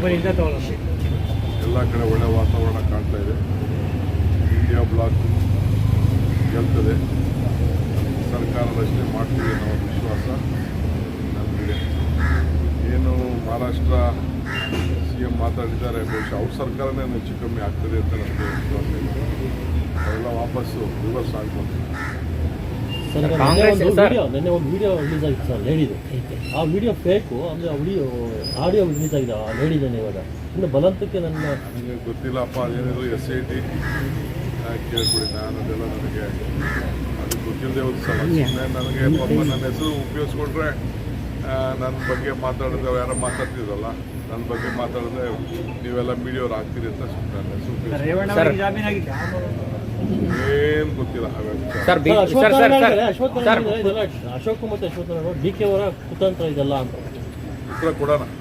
ಎಲ್ಲ ಕಡೆ ಒಳ್ಳೆಯ ವಾತಾವರಣ ಕಾಣ್ತಾ ಇದೆ. ಇಂಡಿಯಾ ಬ್ಲಾಕ್ ಗೆಲ್ತದೆ, ಸರ್ಕಾರ ರಚನೆ ಮಾಡ್ತೀವಿ ಅನ್ನೋ ವಿಶ್ವಾಸ ನಮಗಿದೆ. ಏನು ಮಹಾರಾಷ್ಟ್ರ CM ಮಾತಾಡಿದ್ದಾರೆ, ಬಹುಶಃ ಅವ್ರ ಸರ್ಕಾರನೇ ಹೆಚ್ಚು ಕಮ್ಮಿ ಆಗ್ತದೆ ಅಂತ ನಮಗೆ ವಿಶ್ವಾಸ ಇದೆ. ಅವೆಲ್ಲ ವಾಪಸ್ಸು ರಿವರ್ಸ್ ಆಗ್ಬೋದು. ನಿನ್ನೆ ಒಂದು ವಿಡಿಯೋ ರಿಲೀಸ್ ಆಗಿತ್ತು ಸರ್, ಲೇಡಿದು. ಆ ವಿಡಿಯೋ ಫೇಕು, ಅಂದರೆ ಆ ವಿಡಿಯೋ ಆಡಿಯೋ ರಿಲೀಸ್ ಆಗಿದೆ ಆ ಲೇಡಿದೇನೆ. ಇವಾಗ ಇನ್ನು ಬಲವಂತಕ್ಕೆ ನನಗೆ ಗೊತ್ತಿಲ್ಲಪ್ಪ, ಅದೇನಿದ್ರು SIT ಕೇಳ್ಬಿಡಿ. ನಾನು ಅದೆಲ್ಲ ನನಗೆ ಅದು ಗೊತ್ತಿಲ್ಲದೆ ಒಂದು ಸಲ ನನಗೆ ಪಾಪ ನನ್ನ ಹೆಸರು ಉಪಯೋಗಿಸ್ಕೊಂಡ್ರೆ ನನ್ನ ಬಗ್ಗೆ ಮಾತಾಡಿದ್ರೆ ಯಾರೋ ಮಾತಾಡ್ತಿದ್ರಲ್ಲ, ನನ್ನ ಬಗ್ಗೆ ಮಾತಾಡಿದ್ರೆ ನೀವೆಲ್ಲ ಮೀಡಿಯೋರು ಆಗ್ತೀರಿ ಅಂತ ನನ್ನ ಹೆಸರು ಏನು ಗೊತ್ತಿಲ್ಲ. ಅಶೋಕ್ ಮತ್ತೆ ಅಶ್ವತ್ಥ DK ಅವರ ಕುತಂತ್ರ ಇದೆಲ್ಲ ಅಂತ ಉತ್ತರ ಕೊಡೋಣ.